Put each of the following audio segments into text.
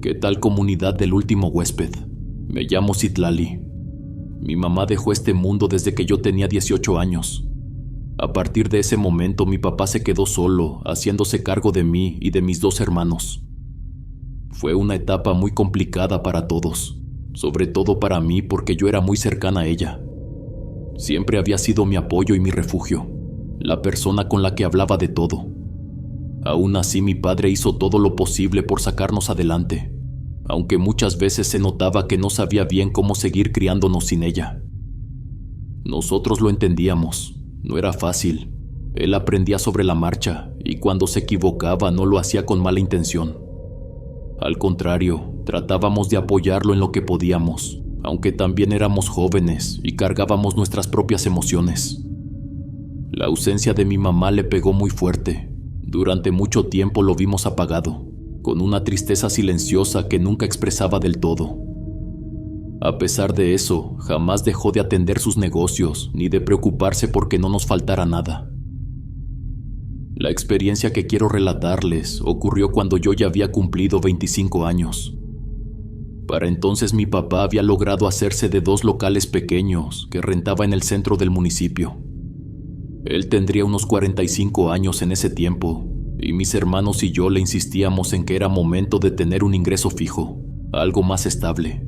¿Qué tal comunidad del último huésped? Me llamo Citlali. Mi mamá dejó este mundo desde que yo tenía 18 años. A partir de ese momento mi papá se quedó solo, haciéndose cargo de mí y de mis 2 hermanos. Fue una etapa muy complicada para todos, sobre todo para mí porque yo era muy cercana a ella. Siempre había sido mi apoyo y mi refugio, la persona con la que hablaba de todo. Aún así mi padre hizo todo lo posible por sacarnos adelante, aunque muchas veces se notaba que no sabía bien cómo seguir criándonos sin ella. Nosotros lo entendíamos, no era fácil. Él aprendía sobre la marcha y cuando se equivocaba no lo hacía con mala intención. Al contrario, tratábamos de apoyarlo en lo que podíamos, aunque también éramos jóvenes y cargábamos nuestras propias emociones. La ausencia de mi mamá le pegó muy fuerte. Durante mucho tiempo lo vimos apagado, con una tristeza silenciosa que nunca expresaba del todo. A pesar de eso, jamás dejó de atender sus negocios ni de preocuparse porque no nos faltara nada. La experiencia que quiero relatarles ocurrió cuando yo ya había cumplido 25 años. Para entonces mi papá había logrado hacerse de 2 locales pequeños que rentaba en el centro del municipio. Él tendría unos 45 años en ese tiempo, y mis hermanos y yo le insistíamos en que era momento de tener un ingreso fijo, algo más estable.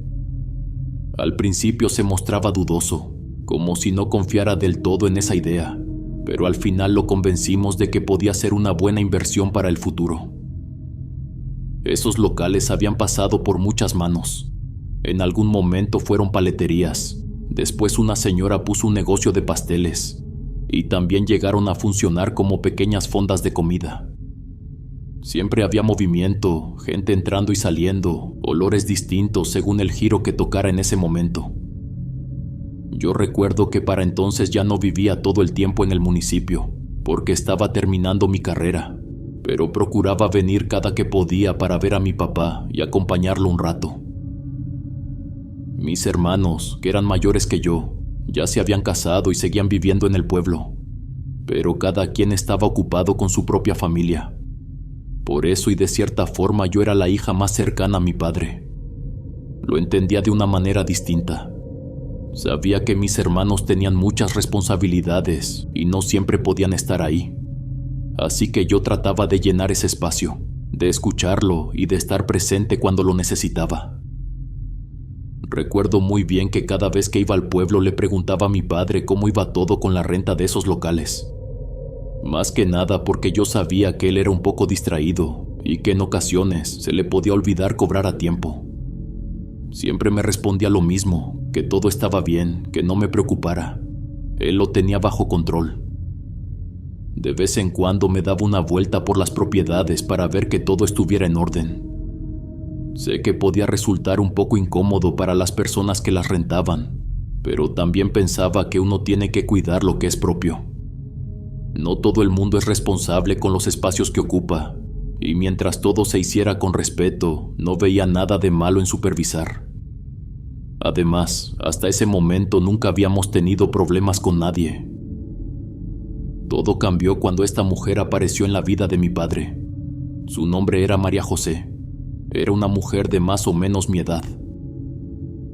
Al principio se mostraba dudoso, como si no confiara del todo en esa idea, pero al final lo convencimos de que podía ser una buena inversión para el futuro. Esos locales habían pasado por muchas manos. En algún momento fueron paleterías, después una señora puso un negocio de pasteles, y también llegaron a funcionar como pequeñas fondas de comida. Siempre había movimiento, gente entrando y saliendo, olores distintos según el giro que tocara en ese momento. Yo recuerdo que para entonces ya no vivía todo el tiempo en el municipio, porque estaba terminando mi carrera, pero procuraba venir cada que podía para ver a mi papá y acompañarlo un rato. Mis hermanos, que eran mayores que yo, ya se habían casado y seguían viviendo en el pueblo, pero cada quien estaba ocupado con su propia familia. Por eso y de cierta forma yo era la hija más cercana a mi padre. Lo entendía de una manera distinta. Sabía que mis hermanos tenían muchas responsabilidades y no siempre podían estar ahí. Así que yo trataba de llenar ese espacio, de escucharlo y de estar presente cuando lo necesitaba. Recuerdo muy bien que cada vez que iba al pueblo le preguntaba a mi padre cómo iba todo con la renta de esos locales. Más que nada porque yo sabía que él era un poco distraído y que en ocasiones se le podía olvidar cobrar a tiempo. Siempre me respondía lo mismo, que todo estaba bien, que no me preocupara. Él lo tenía bajo control. De vez en cuando me daba una vuelta por las propiedades para ver que todo estuviera en orden. Sé que podía resultar un poco incómodo para las personas que las rentaban, pero también pensaba que uno tiene que cuidar lo que es propio. No todo el mundo es responsable con los espacios que ocupa, y mientras todo se hiciera con respeto, no veía nada de malo en supervisar. Además, hasta ese momento nunca habíamos tenido problemas con nadie. Todo cambió cuando esta mujer apareció en la vida de mi padre. Su nombre era María José. Era una mujer de más o menos mi edad.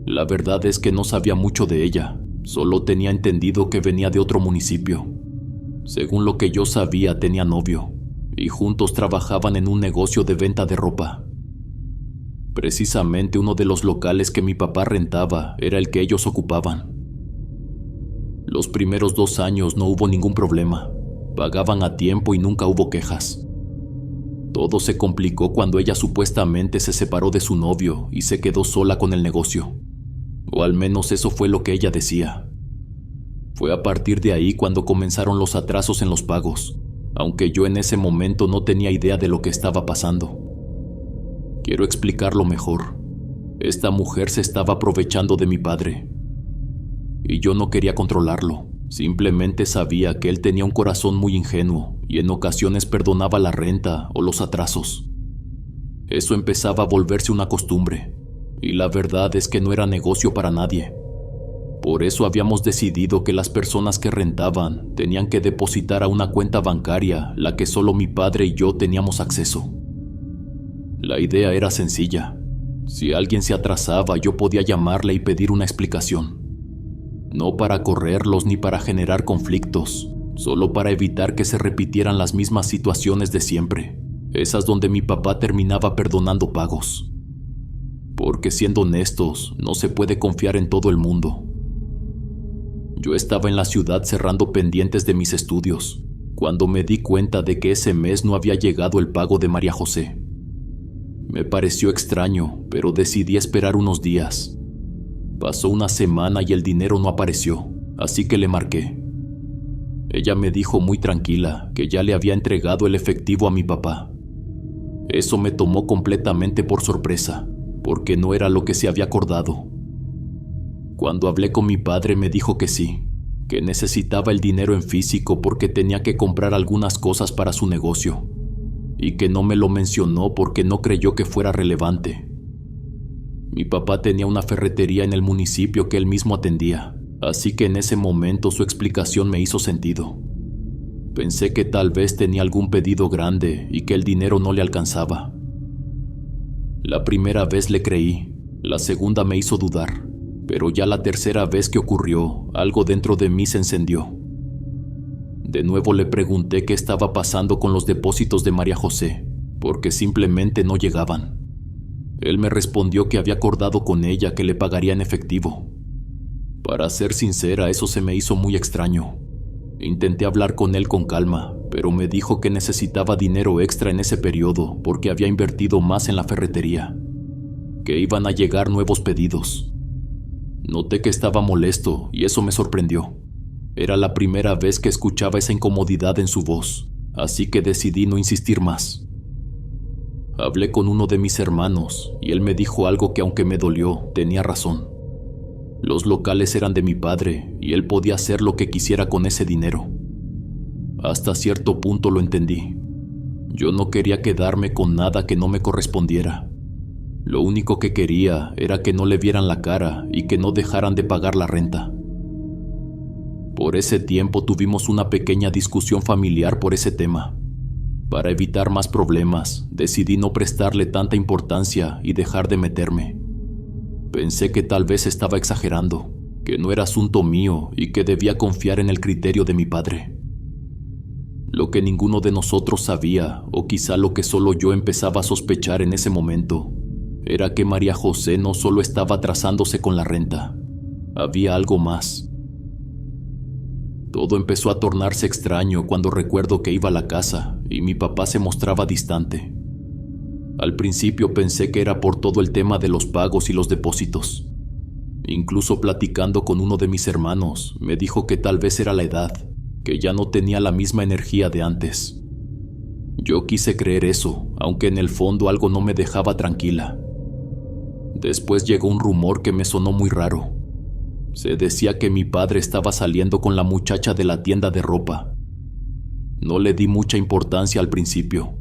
La verdad es que no sabía mucho de ella, solo tenía entendido que venía de otro municipio. Según lo que yo sabía, tenía novio, y juntos trabajaban en un negocio de venta de ropa. Precisamente uno de los locales que mi papá rentaba era el que ellos ocupaban. Los primeros 2 años no hubo ningún problema, pagaban a tiempo y nunca hubo quejas. Todo se complicó cuando ella supuestamente se separó de su novio y se quedó sola con el negocio. O al menos eso fue lo que ella decía. Fue a partir de ahí cuando comenzaron los atrasos en los pagos, aunque yo en ese momento no tenía idea de lo que estaba pasando. Quiero explicarlo mejor. Esta mujer se estaba aprovechando de mi padre. Y yo no quería controlarlo. Simplemente sabía que él tenía un corazón muy ingenuo y en ocasiones perdonaba la renta o los atrasos. Eso empezaba a volverse una costumbre, y la verdad es que no era negocio para nadie. Por eso habíamos decidido que las personas que rentaban tenían que depositar a una cuenta bancaria la que solo mi padre y yo teníamos acceso. La idea era sencilla. Si alguien se atrasaba, yo podía llamarle y pedir una explicación. No para correrlos ni para generar conflictos, solo para evitar que se repitieran las mismas situaciones de siempre, esas donde mi papá terminaba perdonando pagos. Porque siendo honestos, no se puede confiar en todo el mundo. Yo estaba en la ciudad cerrando pendientes de mis estudios, cuando me di cuenta de que ese mes no había llegado el pago de María José. Me pareció extraño, pero decidí esperar unos días. Pasó una semana y el dinero no apareció, así que le marqué. Ella me dijo muy tranquila que ya le había entregado el efectivo a mi papá. Eso me tomó completamente por sorpresa, porque no era lo que se había acordado. Cuando hablé con mi padre me dijo que sí, que necesitaba el dinero en físico porque tenía que comprar algunas cosas para su negocio, y que no me lo mencionó porque no creyó que fuera relevante. Mi papá tenía una ferretería en el municipio que él mismo atendía, así que en ese momento su explicación me hizo sentido. Pensé que tal vez tenía algún pedido grande y que el dinero no le alcanzaba. La primera vez le creí, la segunda me hizo dudar, pero ya la tercera vez que ocurrió, algo dentro de mí se encendió. De nuevo le pregunté qué estaba pasando con los depósitos de María José, porque simplemente no llegaban. Él me respondió que había acordado con ella que le pagaría en efectivo. Para ser sincera, eso se me hizo muy extraño. Intenté hablar con él con calma, pero me dijo que necesitaba dinero extra en ese periodo porque había invertido más en la ferretería, que iban a llegar nuevos pedidos. Noté que estaba molesto y eso me sorprendió. Era la primera vez que escuchaba esa incomodidad en su voz, así que decidí no insistir más. Hablé con uno de mis hermanos y él me dijo algo que, aunque me dolió, tenía razón. Los locales eran de mi padre y él podía hacer lo que quisiera con ese dinero. Hasta cierto punto lo entendí. Yo no quería quedarme con nada que no me correspondiera. Lo único que quería era que no le vieran la cara y que no dejaran de pagar la renta. Por ese tiempo tuvimos una pequeña discusión familiar por ese tema. Para evitar más problemas, decidí no prestarle tanta importancia y dejar de meterme. Pensé que tal vez estaba exagerando, que no era asunto mío y que debía confiar en el criterio de mi padre. Lo que ninguno de nosotros sabía, o quizá lo que solo yo empezaba a sospechar en ese momento, era que María José no solo estaba atrasándose con la renta, había algo más. Todo empezó a tornarse extraño cuando recuerdo que iba a la casa y mi papá se mostraba distante. Al principio pensé que era por todo el tema de los pagos y los depósitos. Incluso platicando con uno de mis hermanos, me dijo que tal vez era la edad, que ya no tenía la misma energía de antes. Yo quise creer eso, aunque en el fondo algo no me dejaba tranquila. Después llegó un rumor que me sonó muy raro. Se decía que mi padre estaba saliendo con la muchacha de la tienda de ropa. No le di mucha importancia al principio.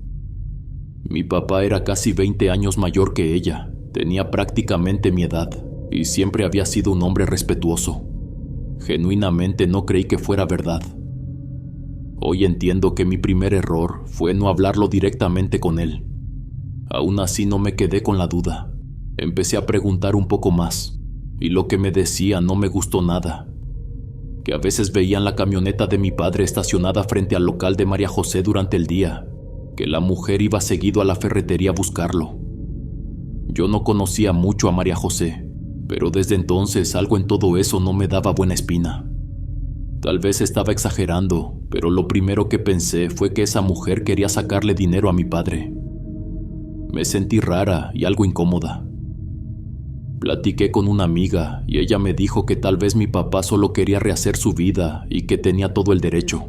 Mi papá era casi 20 años mayor que ella, tenía prácticamente mi edad y siempre había sido un hombre respetuoso. Genuinamente no creí que fuera verdad. Hoy entiendo que mi primer error fue no hablarlo directamente con él. Aún así no me quedé con la duda. Empecé a preguntar un poco más, y lo que me decía no me gustó nada. Que a veces veían la camioneta de mi padre estacionada frente al local de María José durante el día, que la mujer iba seguido a la ferretería a buscarlo. Yo no conocía mucho a María José, pero desde entonces algo en todo eso no me daba buena espina. Tal vez estaba exagerando, pero lo primero que pensé fue que esa mujer quería sacarle dinero a mi padre. Me sentí rara y algo incómoda. Platiqué con una amiga y ella me dijo que tal vez mi papá solo quería rehacer su vida y que tenía todo el derecho.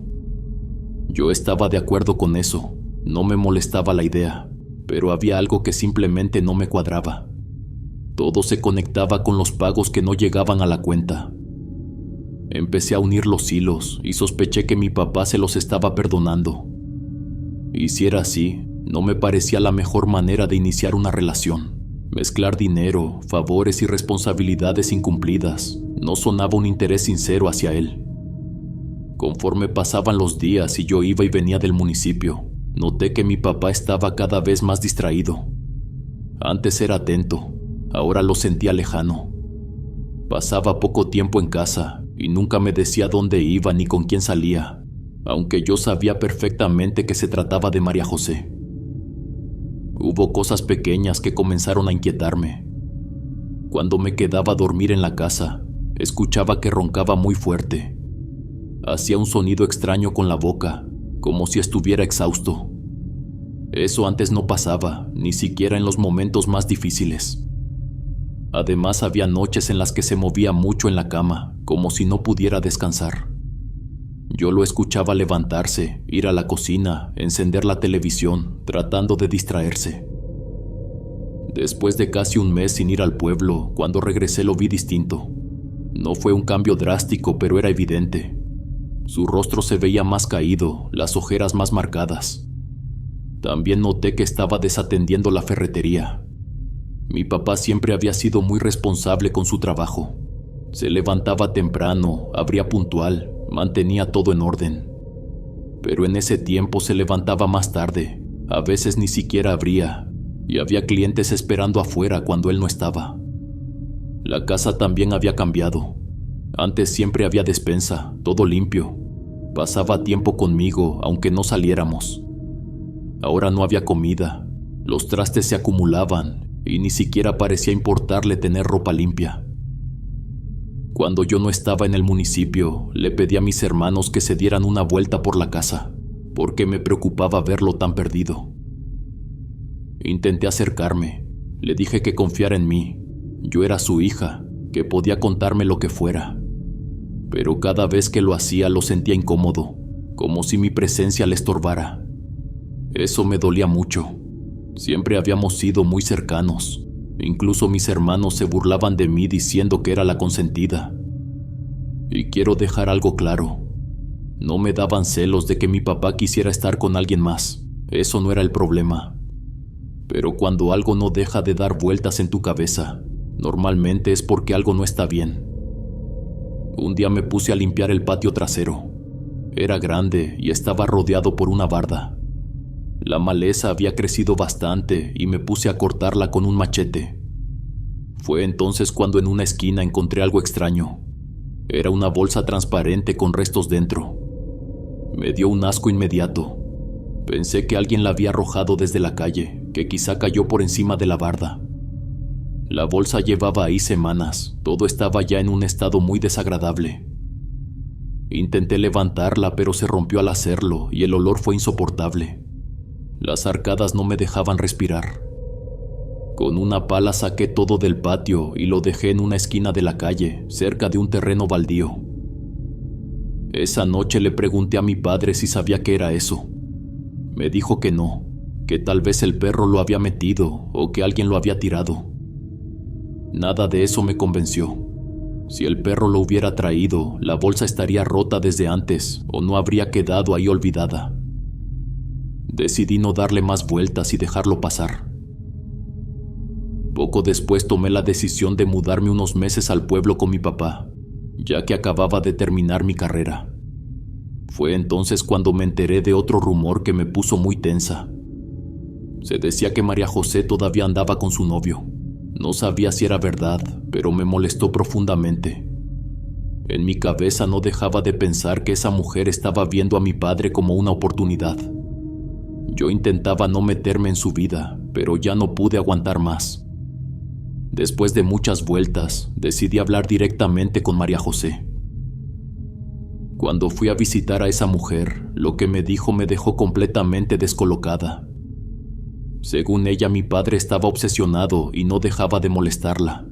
Yo estaba de acuerdo con eso, no me molestaba la idea, pero había algo que simplemente no me cuadraba. Todo se conectaba con los pagos que no llegaban a la cuenta. Empecé a unir los hilos y sospeché que mi papá se los estaba perdonando. Y si era así, no me parecía la mejor manera de iniciar una relación. Mezclar dinero, favores y responsabilidades incumplidas no sonaba un interés sincero hacia él. Conforme pasaban los días y yo iba y venía del municipio, noté que mi papá estaba cada vez más distraído. Antes era atento, Ahora lo sentía lejano. Pasaba poco tiempo en casa y nunca me decía dónde iba ni con quién salía, aunque yo sabía perfectamente que se trataba de María José. Hubo cosas pequeñas que comenzaron a inquietarme. Cuando me quedaba a dormir en la casa, escuchaba que roncaba muy fuerte. Hacía un sonido extraño con la boca, como si estuviera exhausto. Eso antes no pasaba, ni siquiera en los momentos más difíciles. Además, había noches en las que se movía mucho en la cama, como si no pudiera descansar. Yo lo escuchaba levantarse, ir a la cocina, encender la televisión, tratando de distraerse. Después de casi un mes sin ir al pueblo, cuando regresé lo vi distinto. No fue un cambio drástico, pero era evidente. Su rostro se veía más caído, las ojeras más marcadas. También noté que estaba desatendiendo la ferretería. Mi papá siempre había sido muy responsable con su trabajo. Se levantaba temprano, abría puntual, mantenía todo en orden. Pero en ese tiempo se levantaba más tarde, a veces ni siquiera abría, y había clientes esperando afuera cuando él no estaba. La casa también había cambiado. Antes siempre había despensa, todo limpio. Pasaba tiempo conmigo, aunque no saliéramos. Ahora no había comida, los trastes se acumulaban y ni siquiera parecía importarle tener ropa limpia. Cuando yo no estaba en el municipio, le pedí a mis hermanos que se dieran una vuelta por la casa, porque me preocupaba verlo tan perdido. Intenté acercarme, le dije que confiara en mí. Yo era su hija, que podía contarme lo que fuera. Pero cada vez que lo hacía lo sentía incómodo, como si mi presencia le estorbara. Eso me dolía mucho. Siempre habíamos sido muy cercanos. Incluso mis hermanos se burlaban de mí diciendo que era la consentida. Y quiero dejar algo claro. No me daban celos de que mi papá quisiera estar con alguien más. Eso no era el problema. Pero cuando algo no deja de dar vueltas en tu cabeza, normalmente es porque algo no está bien. Un día me puse a limpiar el patio trasero. Era grande y estaba rodeado por una barda. La maleza había crecido bastante y me puse a cortarla con un machete. Fue entonces cuando en una esquina encontré algo extraño. Era una bolsa transparente con restos dentro. Me dio un asco inmediato. Pensé que alguien la había arrojado desde la calle, que quizá cayó por encima de la barda. La bolsa llevaba ahí semanas, todo estaba ya en un estado muy desagradable. Intenté levantarla, pero se rompió al hacerlo y el olor fue insoportable. Las arcadas no me dejaban respirar. Con una pala saqué todo del patio y lo dejé en una esquina de la calle, cerca de un terreno baldío. Esa noche le pregunté a mi padre si sabía qué era eso. Me dijo que no, que tal vez el perro lo había metido o que alguien lo había tirado. Nada de eso me convenció. Si el perro lo hubiera traído, la bolsa estaría rota desde antes o no habría quedado ahí olvidada. Decidí no darle más vueltas y dejarlo pasar. Poco después tomé la decisión de mudarme unos meses al pueblo con mi papá, ya que acababa de terminar mi carrera. Fue entonces cuando me enteré de otro rumor que me puso muy tensa. Se decía que María José todavía andaba con su novio. No sabía si era verdad, pero me molestó profundamente. En mi cabeza no dejaba de pensar que esa mujer estaba viendo a mi padre como una oportunidad. Yo intentaba no meterme en su vida, pero ya no pude aguantar más. Después de muchas vueltas, decidí hablar directamente con María José. Cuando fui a visitar a esa mujer, lo que me dijo me dejó completamente descolocada. Según ella, mi padre estaba obsesionado y no dejaba de molestarla.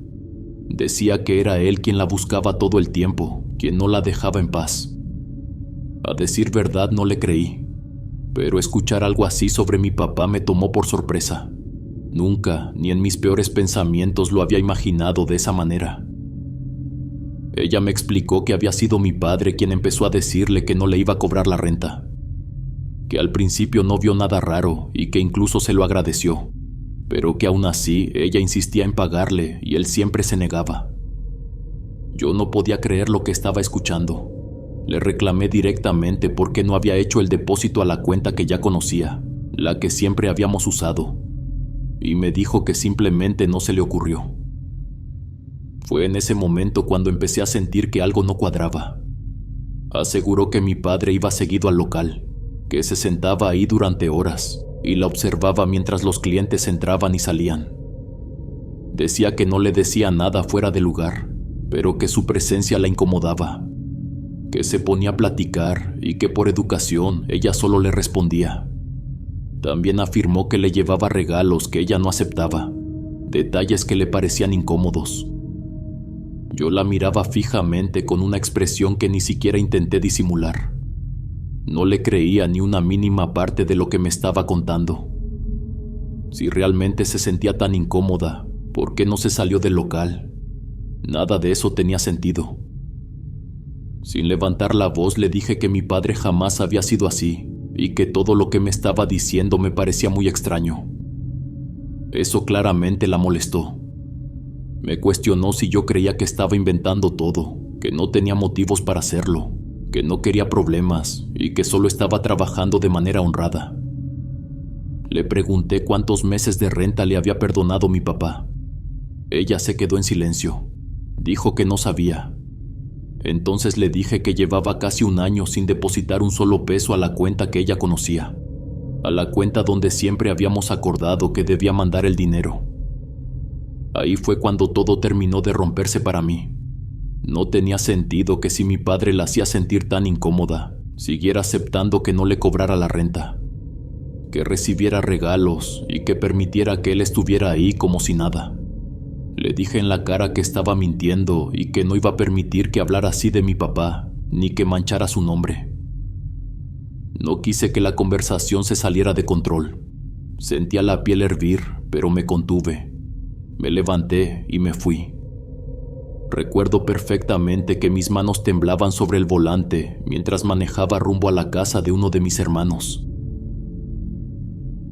Decía que era él quien la buscaba todo el tiempo, quien no la dejaba en paz. A decir verdad, no le creí. Pero escuchar algo así sobre mi papá me tomó por sorpresa. Nunca, ni en mis peores pensamientos, lo había imaginado de esa manera. Ella me explicó que había sido mi padre quien empezó a decirle que no le iba a cobrar la renta. Que al principio no vio nada raro y que incluso se lo agradeció, pero que aún así ella insistía en pagarle y él siempre se negaba. Yo no podía creer lo que estaba escuchando. Le reclamé directamente por qué no había hecho el depósito a la cuenta que ya conocía, la que siempre habíamos usado, y me dijo que simplemente no se le ocurrió. Fue en ese momento cuando empecé a sentir que algo no cuadraba. Aseguró que mi padre iba seguido al local, que se sentaba ahí durante horas y la observaba mientras los clientes entraban y salían. Decía que no le decía nada fuera de lugar, pero que su presencia la incomodaba, que se ponía a platicar y que por educación ella solo le respondía. También afirmó que le llevaba regalos que ella no aceptaba, detalles que le parecían incómodos. Yo la miraba fijamente con una expresión que ni siquiera intenté disimular. No le creía ni una mínima parte de lo que me estaba contando. Si realmente se sentía tan incómoda, ¿por qué no se salió del local? Nada de eso tenía sentido. Sin levantar la voz le dije que mi padre jamás había sido así y que todo lo que me estaba diciendo me parecía muy extraño. Eso claramente la molestó. Me cuestionó si yo creía que estaba inventando todo, que no tenía motivos para hacerlo, que no quería problemas y que solo estaba trabajando de manera honrada. Le pregunté cuántos meses de renta le había perdonado mi papá. Ella se quedó en silencio. Dijo que no sabía. Entonces le dije que llevaba casi un año sin depositar un solo peso a la cuenta que ella conocía, a la cuenta donde siempre habíamos acordado que debía mandar el dinero. Ahí fue cuando todo terminó de romperse para mí. No tenía sentido que si mi padre la hacía sentir tan incómoda, siguiera aceptando que no le cobrara la renta, que recibiera regalos y que permitiera que él estuviera ahí como si nada. Le dije en la cara que estaba mintiendo y que no iba a permitir que hablara así de mi papá, ni que manchara su nombre. No quise que la conversación se saliera de control. Sentía la piel hervir, pero me contuve. Me levanté y me fui. Recuerdo perfectamente que mis manos temblaban sobre el volante mientras manejaba rumbo a la casa de uno de mis hermanos.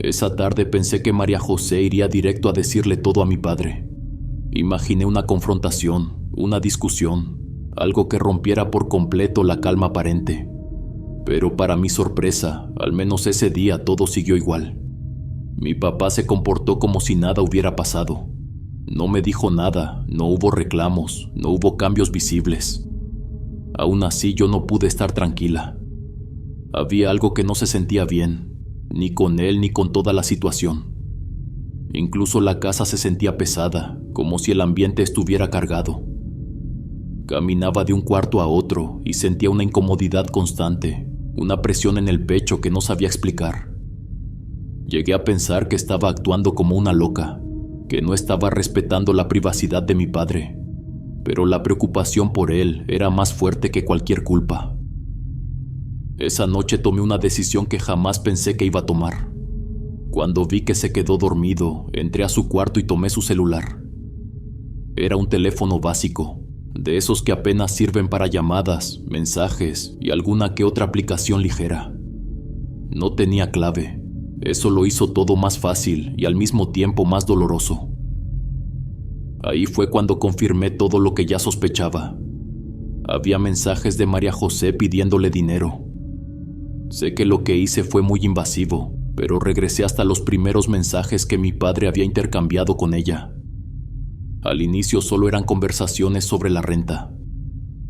Esa tarde pensé que María José iría directo a decirle todo a mi padre. Imaginé una confrontación, una discusión, algo que rompiera por completo la calma aparente. Pero para mi sorpresa, al menos ese día todo siguió igual. Mi papá se comportó como si nada hubiera pasado. No me dijo nada, no hubo reclamos, no hubo cambios visibles. Aún así yo no pude estar tranquila. Había algo que no se sentía bien, ni con él ni con toda la situación. Incluso la casa se sentía pesada, como si el ambiente estuviera cargado. Caminaba de un cuarto a otro y sentía una incomodidad constante, una presión en el pecho que no sabía explicar. Llegué a pensar que estaba actuando como una loca, que no estaba respetando la privacidad de mi padre, pero la preocupación por él era más fuerte que cualquier culpa. Esa noche tomé una decisión que jamás pensé que iba a tomar. Cuando vi que se quedó dormido, entré a su cuarto y tomé su celular. Era un teléfono básico, de esos que apenas sirven para llamadas, mensajes y alguna que otra aplicación ligera. No tenía clave. Eso lo hizo todo más fácil y al mismo tiempo más doloroso. Ahí fue cuando confirmé todo lo que ya sospechaba. Había mensajes de María José pidiéndole dinero. Sé que lo que hice fue muy invasivo, pero regresé hasta los primeros mensajes que mi padre había intercambiado con ella. Al inicio solo eran conversaciones sobre la renta.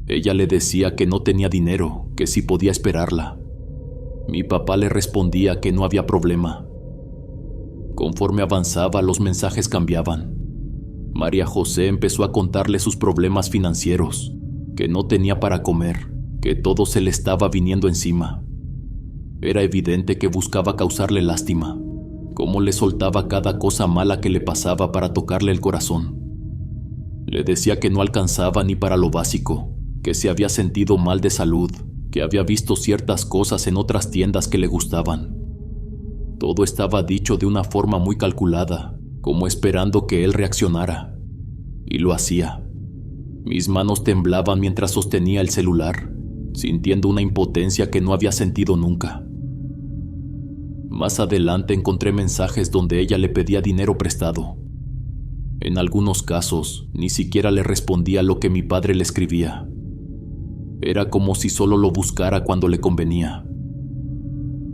Ella le decía que no tenía dinero, que si podía esperarla. Mi papá le respondía que no había problema. Conforme avanzaba, los mensajes cambiaban. María José empezó a contarle sus problemas financieros, que no tenía para comer, que todo se le estaba viniendo encima. Era evidente que buscaba causarle lástima, cómo le soltaba cada cosa mala que le pasaba para tocarle el corazón. Le decía que no alcanzaba ni para lo básico, que se había sentido mal de salud, que había visto ciertas cosas en otras tiendas que le gustaban. Todo estaba dicho de una forma muy calculada, como esperando que él reaccionara. Y lo hacía. Mis manos temblaban mientras sostenía el celular, sintiendo una impotencia que no había sentido nunca. Más adelante encontré mensajes donde ella le pedía dinero prestado. En algunos casos, ni siquiera le respondía lo que mi padre le escribía. Era como si solo lo buscara cuando le convenía.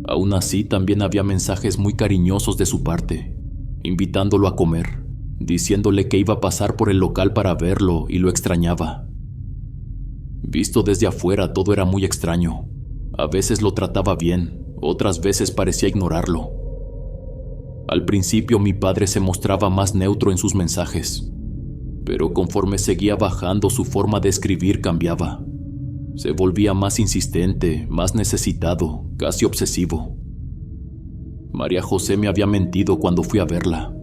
Aún así, también había mensajes muy cariñosos de su parte, invitándolo a comer, diciéndole que iba a pasar por el local para verlo y lo extrañaba. Visto desde afuera todo era muy extraño. A veces lo trataba bien, otras veces parecía ignorarlo. Al principio mi padre se mostraba más neutro en sus mensajes, pero conforme seguía bajando su forma de escribir cambiaba. Se volvía más insistente, más necesitado, casi obsesivo. María José me había mentido cuando fui a verla.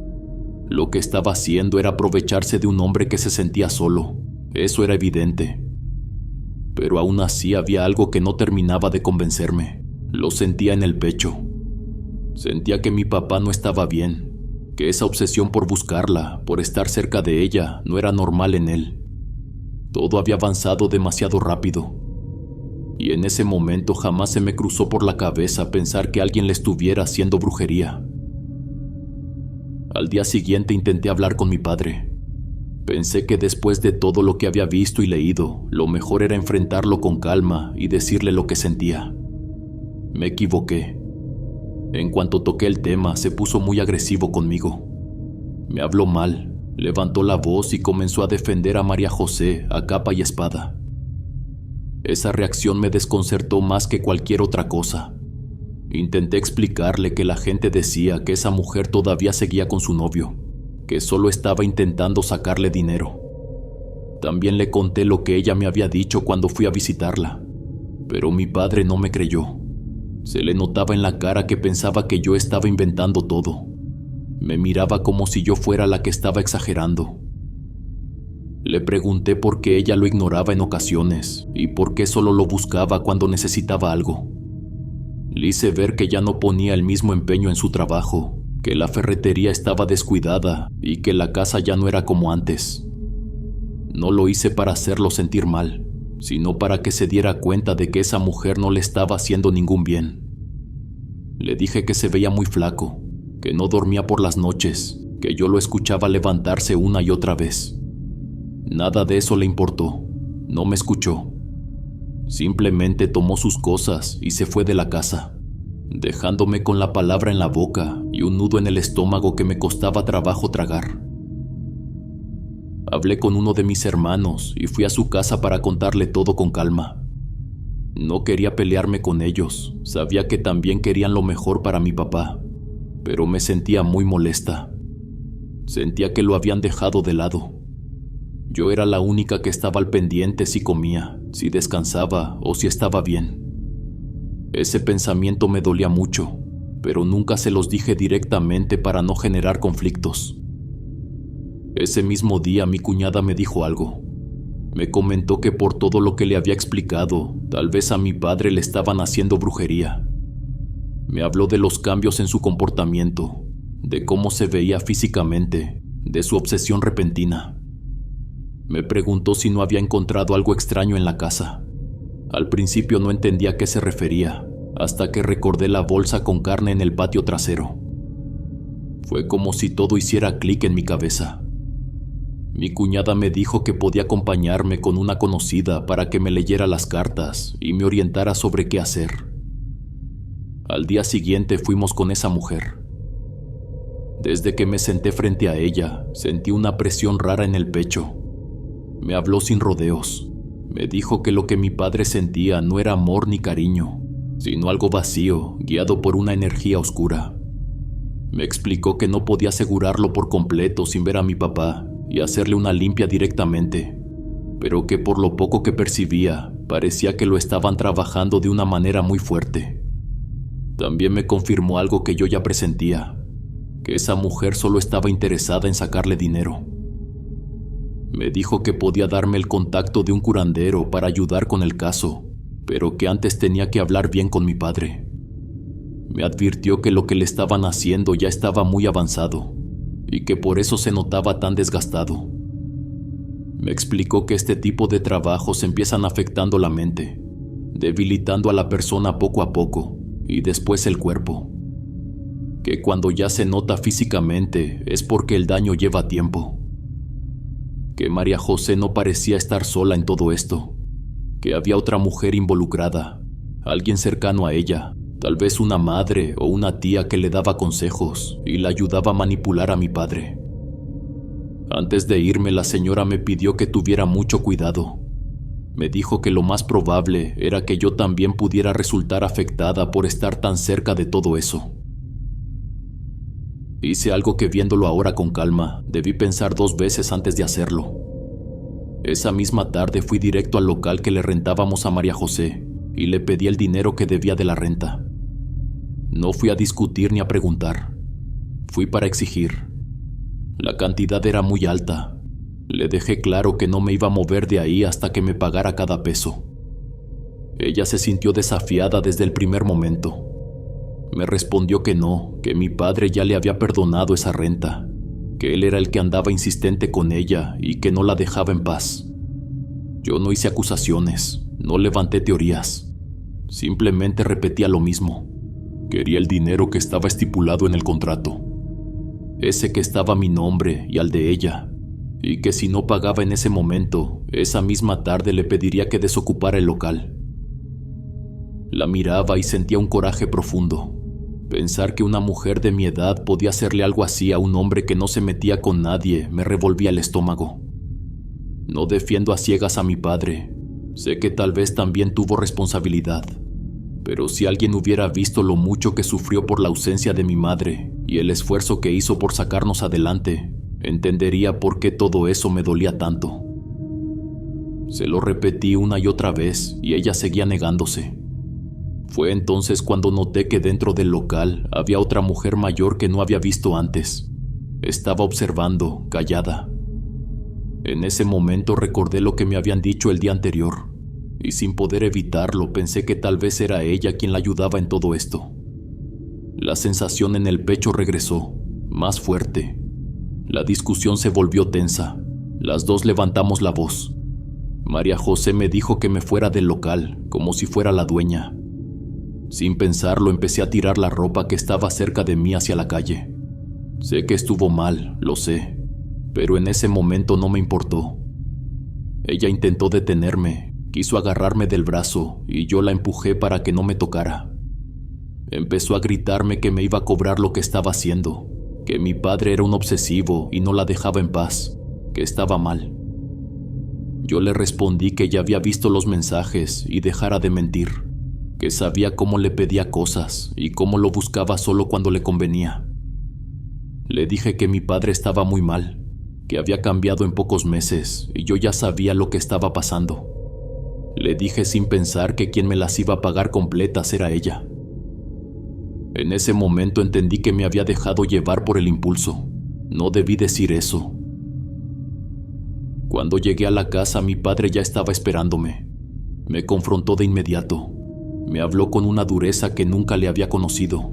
Lo que estaba haciendo era aprovecharse de un hombre que se sentía solo. Eso era evidente. Pero aún así había algo que no terminaba de convencerme. Lo sentía en el pecho. Sentía que mi papá no estaba bien, que esa obsesión por buscarla, por estar cerca de ella, no era normal en él. Todo había avanzado demasiado rápido. Y en ese momento jamás se me cruzó por la cabeza pensar que alguien le estuviera haciendo brujería. Al día siguiente intenté hablar con mi padre. Pensé que después de todo lo que había visto y leído, lo mejor era enfrentarlo con calma y decirle lo que sentía. Me equivoqué. En cuanto toqué el tema, se puso muy agresivo conmigo. Me habló mal, levantó la voz y comenzó a defender a María José a capa y espada. Esa reacción me desconcertó más que cualquier otra cosa. Intenté explicarle que la gente decía que esa mujer todavía seguía con su novio, que solo estaba intentando sacarle dinero. También le conté lo que ella me había dicho cuando fui a visitarla, pero mi padre no me creyó. Se le notaba en la cara que pensaba que yo estaba inventando todo. Me miraba como si yo fuera la que estaba exagerando. Le pregunté por qué ella lo ignoraba en ocasiones y por qué solo lo buscaba cuando necesitaba algo. Le hice ver que ya no ponía el mismo empeño en su trabajo, que la ferretería estaba descuidada y que la casa ya no era como antes. No lo hice para hacerlo sentir mal, sino para que se diera cuenta de que esa mujer no le estaba haciendo ningún bien. Le dije que se veía muy flaco, que no dormía por las noches, que yo lo escuchaba levantarse una y otra vez. Nada de eso le importó, no me escuchó. Simplemente tomó sus cosas y se fue de la casa, dejándome con la palabra en la boca y un nudo en el estómago que me costaba trabajo tragar. Hablé con uno de mis hermanos y fui a su casa para contarle todo con calma. No quería pelearme con ellos, sabía que también querían lo mejor para mi papá, pero me sentía muy molesta. Sentía que lo habían dejado de lado. Yo era la única que estaba al pendiente si comía, si descansaba o si estaba bien. Ese pensamiento me dolía mucho, pero nunca se los dije directamente para no generar conflictos. Ese mismo día mi cuñada me dijo algo. Me comentó que por todo lo que le había explicado, tal vez a mi padre le estaban haciendo brujería. Me habló de los cambios en su comportamiento, de cómo se veía físicamente, de su obsesión repentina. Me preguntó si no había encontrado algo extraño en la casa. Al principio no entendía a qué se refería, hasta que recordé la bolsa con carne en el patio trasero. Fue como si todo hiciera clic en mi cabeza. Mi cuñada me dijo que podía acompañarme con una conocida para que me leyera las cartas y me orientara sobre qué hacer. Al día siguiente fuimos con esa mujer. Desde que me senté frente a ella, sentí una presión rara en el pecho. Me habló sin rodeos. Me dijo que lo que mi padre sentía no era amor ni cariño, sino algo vacío, guiado por una energía oscura. Me explicó que no podía asegurarlo por completo sin ver a mi papá y hacerle una limpia directamente, pero que por lo poco que percibía, parecía que lo estaban trabajando de una manera muy fuerte. También me confirmó algo que yo ya presentía, que esa mujer solo estaba interesada en sacarle dinero. Me dijo que podía darme el contacto de un curandero para ayudar con el caso, pero que antes tenía que hablar bien con mi padre. Me advirtió que lo que le estaban haciendo ya estaba muy avanzado y que por eso se notaba tan desgastado. Me explicó que este tipo de trabajos empiezan afectando la mente, debilitando a la persona poco a poco y después el cuerpo. Que cuando ya se nota físicamente es porque el daño lleva tiempo. Que María José no parecía estar sola en todo esto, que había otra mujer involucrada, alguien cercano a ella, tal vez una madre o una tía que le daba consejos y la ayudaba a manipular a mi padre. Antes de irme, la señora me pidió que tuviera mucho cuidado. Me dijo que lo más probable era que yo también pudiera resultar afectada por estar tan cerca de todo eso. Hice algo que, viéndolo ahora con calma, debí pensar 2 veces antes de hacerlo. Esa misma tarde fui directo al local que le rentábamos a María José y le pedí el dinero que debía de la renta. No fui a discutir ni a preguntar. Fui para exigir. La cantidad era muy alta. Le dejé claro que no me iba a mover de ahí hasta que me pagara cada peso. Ella se sintió desafiada desde el primer momento. Me respondió que no, que mi padre ya le había perdonado esa renta, que él era el que andaba insistente con ella y que no la dejaba en paz. Yo no hice acusaciones, no levanté teorías. Simplemente repetía lo mismo. Quería el dinero que estaba estipulado en el contrato. Ese que estaba a mi nombre y al de ella, y que si no pagaba en ese momento, esa misma tarde le pediría que desocupara el local. La miraba y sentía un coraje profundo. Pensar que una mujer de mi edad podía hacerle algo así a un hombre que no se metía con nadie me revolvía el estómago. No defiendo a ciegas a mi padre. Sé que tal vez también tuvo responsabilidad. Pero si alguien hubiera visto lo mucho que sufrió por la ausencia de mi madre y el esfuerzo que hizo por sacarnos adelante, entendería por qué todo eso me dolía tanto. Se lo repetí una y otra vez y ella seguía negándose. Fue entonces cuando noté que dentro del local había otra mujer mayor que no había visto antes. Estaba observando, callada. En ese momento recordé lo que me habían dicho el día anterior, y sin poder evitarlo pensé que tal vez era ella quien la ayudaba en todo esto. La sensación en el pecho regresó, más fuerte. La discusión se volvió tensa. Las dos levantamos la voz. María José me dijo que me fuera del local, como si fuera la dueña. Sin pensarlo, empecé a tirar la ropa que estaba cerca de mí hacia la calle. Sé que estuvo mal, lo sé, pero en ese momento no me importó. Ella intentó detenerme, quiso agarrarme del brazo y yo la empujé para que no me tocara. Empezó a gritarme que me iba a cobrar lo que estaba haciendo, que mi padre era un obsesivo y no la dejaba en paz, que estaba mal. Yo le respondí que ya había visto los mensajes y dejara de mentir, que sabía cómo le pedía cosas y cómo lo buscaba solo cuando le convenía. Le dije que mi padre estaba muy mal, que había cambiado en pocos meses y yo ya sabía lo que estaba pasando. Le dije sin pensar que quien me las iba a pagar completas era ella. En ese momento entendí que me había dejado llevar por el impulso. No debí decir eso. Cuando llegué a la casa, mi padre ya estaba esperándome. Me confrontó de inmediato. Me habló con una dureza que nunca le había conocido.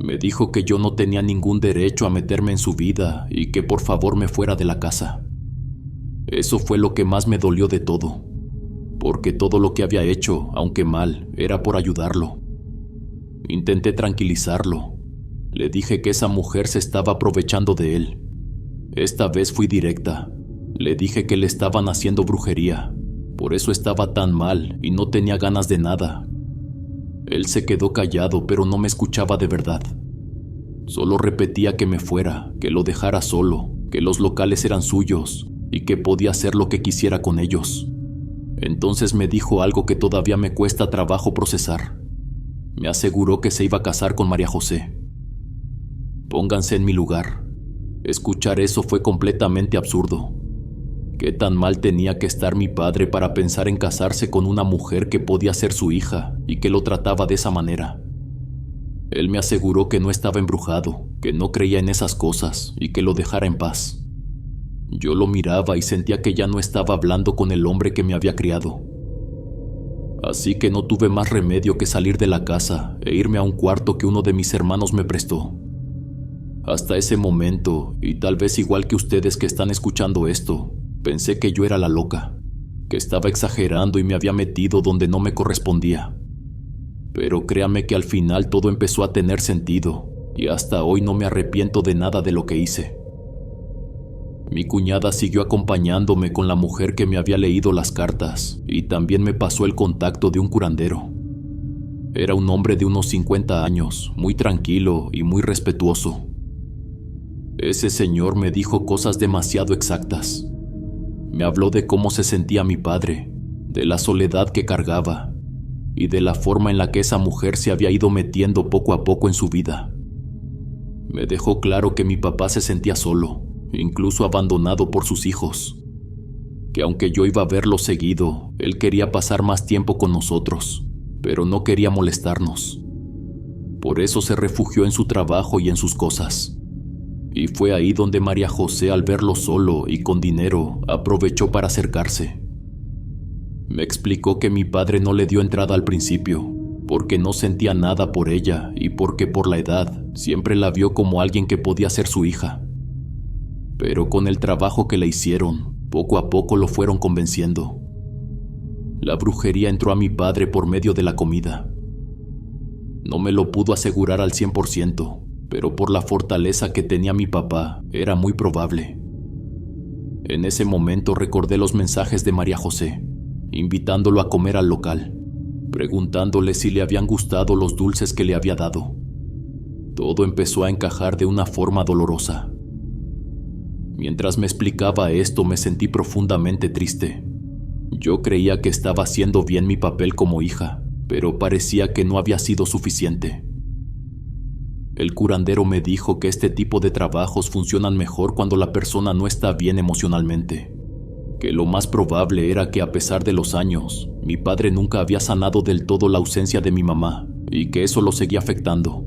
Me dijo que yo no tenía ningún derecho a meterme en su vida y que por favor me fuera de la casa. Eso fue lo que más me dolió de todo, porque todo lo que había hecho, aunque mal, era por ayudarlo. Intenté tranquilizarlo. Le dije que esa mujer se estaba aprovechando de él. Esta vez fui directa. Le dije que le estaban haciendo brujería. Por eso estaba tan mal y no tenía ganas de nada. Él se quedó callado, pero no me escuchaba de verdad. Solo repetía que me fuera, que lo dejara solo, que los locales eran suyos y que podía hacer lo que quisiera con ellos. Entonces me dijo algo que todavía me cuesta trabajo procesar. Me aseguró que se iba a casar con María José. Pónganse en mi lugar. Escuchar eso fue completamente absurdo. ¿Qué tan mal tenía que estar mi padre para pensar en casarse con una mujer que podía ser su hija y que lo trataba de esa manera? Él me aseguró que no estaba embrujado, que no creía en esas cosas y que lo dejara en paz. Yo lo miraba y sentía que ya no estaba hablando con el hombre que me había criado. Así que no tuve más remedio que salir de la casa e irme a un cuarto que uno de mis hermanos me prestó. Hasta ese momento, y tal vez igual que ustedes que están escuchando esto, pensé que yo era la loca, que estaba exagerando y me había metido donde no me correspondía. Pero créame que al final todo empezó a tener sentido y hasta hoy no me arrepiento de nada de lo que hice. Mi cuñada siguió acompañándome con la mujer que me había leído las cartas y también me pasó el contacto de un curandero. Era un hombre de unos 50 años, muy tranquilo y muy respetuoso. Ese señor me dijo cosas demasiado exactas. Me habló de cómo se sentía mi padre, de la soledad que cargaba y de la forma en la que esa mujer se había ido metiendo poco a poco en su vida. Me dejó claro que mi papá se sentía solo, incluso abandonado por sus hijos, que aunque yo iba a verlo seguido, él quería pasar más tiempo con nosotros, pero no quería molestarnos. Por eso se refugió en su trabajo y en sus cosas. Y fue ahí donde María José, al verlo solo y con dinero, aprovechó para acercarse. Me explicó que mi padre no le dio entrada al principio, porque no sentía nada por ella y porque por la edad siempre la vio como alguien que podía ser su hija. Pero con el trabajo que le hicieron, poco a poco lo fueron convenciendo. La brujería entró a mi padre por medio de la comida. No me lo pudo asegurar al 100%, pero por la fortaleza que tenía mi papá, era muy probable. En ese momento recordé los mensajes de María José, invitándolo a comer al local, preguntándole si le habían gustado los dulces que le había dado. Todo empezó a encajar de una forma dolorosa. Mientras me explicaba esto, me sentí profundamente triste. Yo creía que estaba haciendo bien mi papel como hija, pero parecía que no había sido suficiente. El curandero me dijo que este tipo de trabajos funcionan mejor cuando la persona no está bien emocionalmente, que lo más probable era que a pesar de los años, mi padre nunca había sanado del todo la ausencia de mi mamá y que eso lo seguía afectando.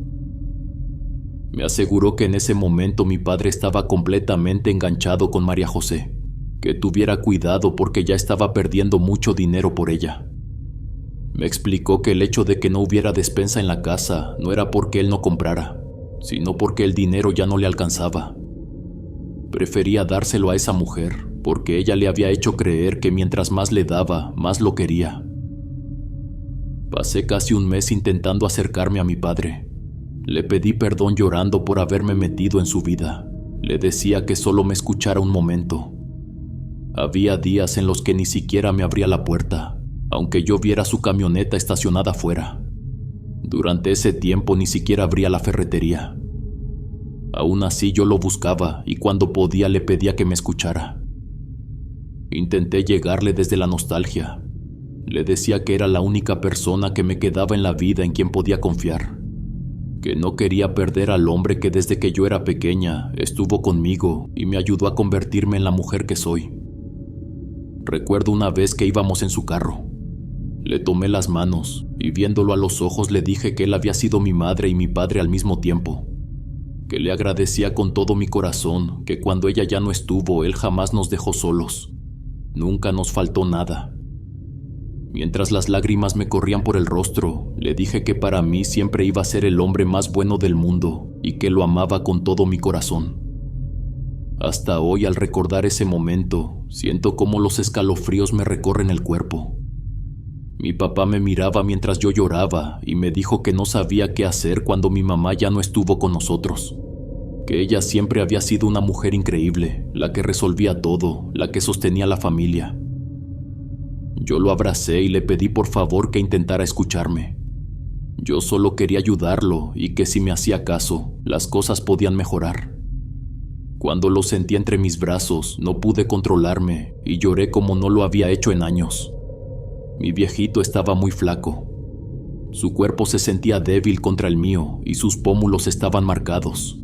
Me aseguró que en ese momento mi padre estaba completamente enganchado con María José, que tuviera cuidado porque ya estaba perdiendo mucho dinero por ella. Me explicó que el hecho de que no hubiera despensa en la casa no era porque él no comprara, sino porque el dinero ya no le alcanzaba. Prefería dárselo a esa mujer porque ella le había hecho creer que mientras más le daba, más lo quería. Pasé casi un mes intentando acercarme a mi padre. Le pedí perdón llorando por haberme metido en su vida. Le decía que solo me escuchara un momento. Había días en los que ni siquiera me abría la puerta, aunque yo viera su camioneta estacionada afuera. Durante ese tiempo ni siquiera abría la ferretería. Aún así yo lo buscaba y cuando podía le pedía que me escuchara. Intenté llegarle desde la nostalgia. Le decía que era la única persona que me quedaba en la vida en quien podía confiar, que no quería perder al hombre que desde que yo era pequeña estuvo conmigo y me ayudó a convertirme en la mujer que soy. Recuerdo una vez que íbamos en su carro. Le tomé las manos y viéndolo a los ojos le dije que él había sido mi madre y mi padre al mismo tiempo, que le agradecía con todo mi corazón que cuando ella ya no estuvo, él jamás nos dejó solos. Nunca nos faltó nada. Mientras las lágrimas me corrían por el rostro, le dije que para mí siempre iba a ser el hombre más bueno del mundo y que lo amaba con todo mi corazón. Hasta hoy, al recordar ese momento, siento cómo los escalofríos me recorren el cuerpo. Mi papá me miraba mientras yo lloraba y me dijo que no sabía qué hacer cuando mi mamá ya no estuvo con nosotros, que ella siempre había sido una mujer increíble, la que resolvía todo, la que sostenía la familia. Yo lo abracé y le pedí por favor que intentara escucharme. Yo solo quería ayudarlo y que si me hacía caso, las cosas podían mejorar. Cuando lo sentí entre mis brazos, no pude controlarme y lloré como no lo había hecho en años. Mi viejito estaba muy flaco. Su cuerpo se sentía débil contra el mío y sus pómulos estaban marcados.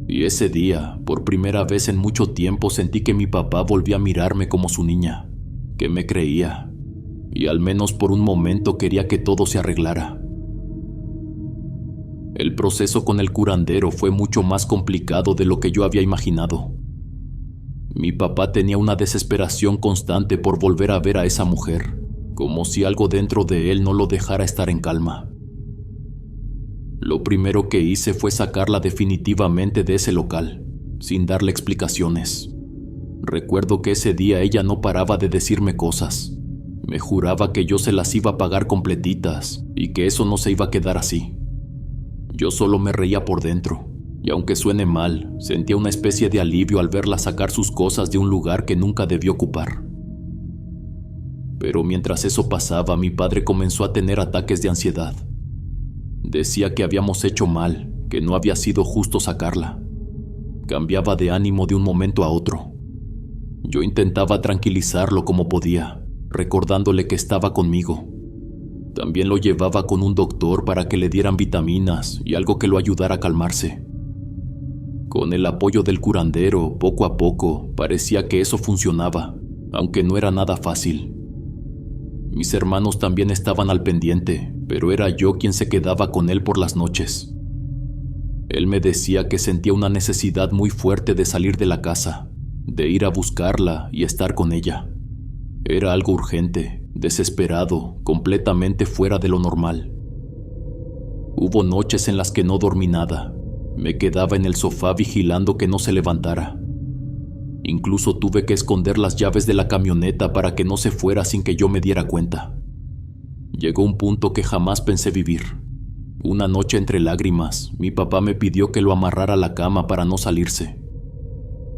Y ese día, por primera vez en mucho tiempo, sentí que mi papá volvía a mirarme como su niña, que me creía, y al menos por un momento quería que todo se arreglara. El proceso con el curandero fue mucho más complicado de lo que yo había imaginado. Mi papá tenía una desesperación constante por volver a ver a esa mujer, como si algo dentro de él no lo dejara estar en calma. Lo primero que hice fue sacarla definitivamente de ese local, sin darle explicaciones. Recuerdo que ese día ella no paraba de decirme cosas. Me juraba que yo se las iba a pagar completitas y que eso no se iba a quedar así. Yo solo me reía por dentro, y aunque suene mal, sentía una especie de alivio al verla sacar sus cosas de un lugar que nunca debió ocupar. Pero mientras eso pasaba, mi padre comenzó a tener ataques de ansiedad. Decía que habíamos hecho mal, que no había sido justo sacarla, Cambiaba de ánimo de un momento a otro. Yo intentaba tranquilizarlo como podía, recordándole que estaba conmigo. También lo llevaba con un doctor para que le dieran vitaminas y algo que lo ayudara a calmarse. Con el apoyo del curandero, poco a poco, parecía que eso funcionaba, aunque no era nada fácil. Mis hermanos también estaban al pendiente, pero era yo quien se quedaba con él por las noches. Él me decía que sentía una necesidad muy fuerte de salir de la casa, de ir a buscarla y estar con ella. Era algo urgente, desesperado, completamente fuera de lo normal. Hubo noches en las que no dormí nada. Me quedaba en el sofá vigilando que no se levantara. Incluso tuve que esconder las llaves de la camioneta para que no se fuera sin que yo me diera cuenta. Llegó un punto que jamás pensé vivir. Una noche entre lágrimas, mi papá me pidió que lo amarrara a la cama para no salirse.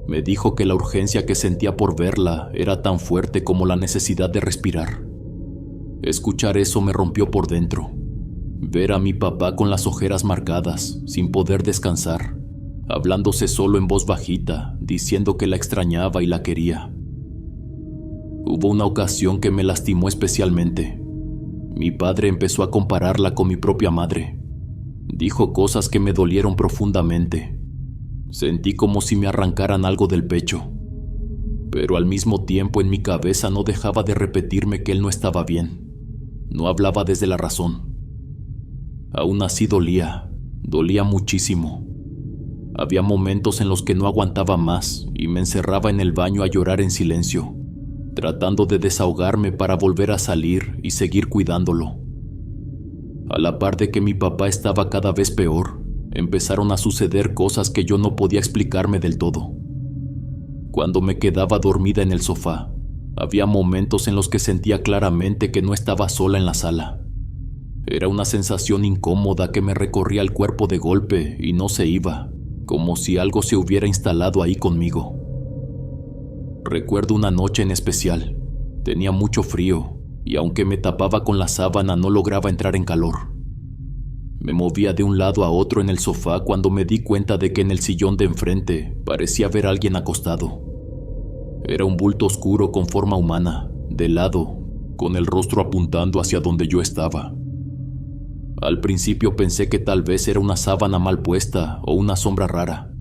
Me dijo que la urgencia que sentía por verla era tan fuerte como la necesidad de respirar. Escuchar eso me rompió por dentro. Ver a mi papá con las ojeras marcadas, sin poder descansar, hablándose solo en voz bajita, diciendo que la extrañaba y la quería. Hubo una ocasión que me lastimó especialmente. Mi padre empezó a compararla con mi propia madre. Dijo cosas que me dolieron profundamente. Sentí como si me arrancaran algo del pecho. Pero al mismo tiempo en mi cabeza no dejaba de repetirme que él no estaba bien. No hablaba desde la razón. Aún así dolía muchísimo. Había momentos en los que no aguantaba más y me encerraba en el baño a llorar en silencio, tratando de desahogarme para volver a salir y seguir cuidándolo. A la par de que mi papá estaba cada vez peor, empezaron a suceder cosas que yo no podía explicarme del todo. Cuando me quedaba dormida en el sofá, había momentos en los que sentía claramente que no estaba sola en la sala. Era una sensación incómoda que me recorría el cuerpo de golpe y no se iba, como si algo se hubiera instalado ahí conmigo. Recuerdo una noche en especial. Tenía mucho frío y aunque me tapaba con la sábana no lograba entrar en calor. Me movía de un lado a otro en el sofá cuando me di cuenta de que en el sillón de enfrente parecía ver a alguien acostado. Era un bulto oscuro con forma humana, de lado, con el rostro apuntando hacia donde yo estaba. Al principio pensé que tal vez era una sábana mal puesta o una sombra rara,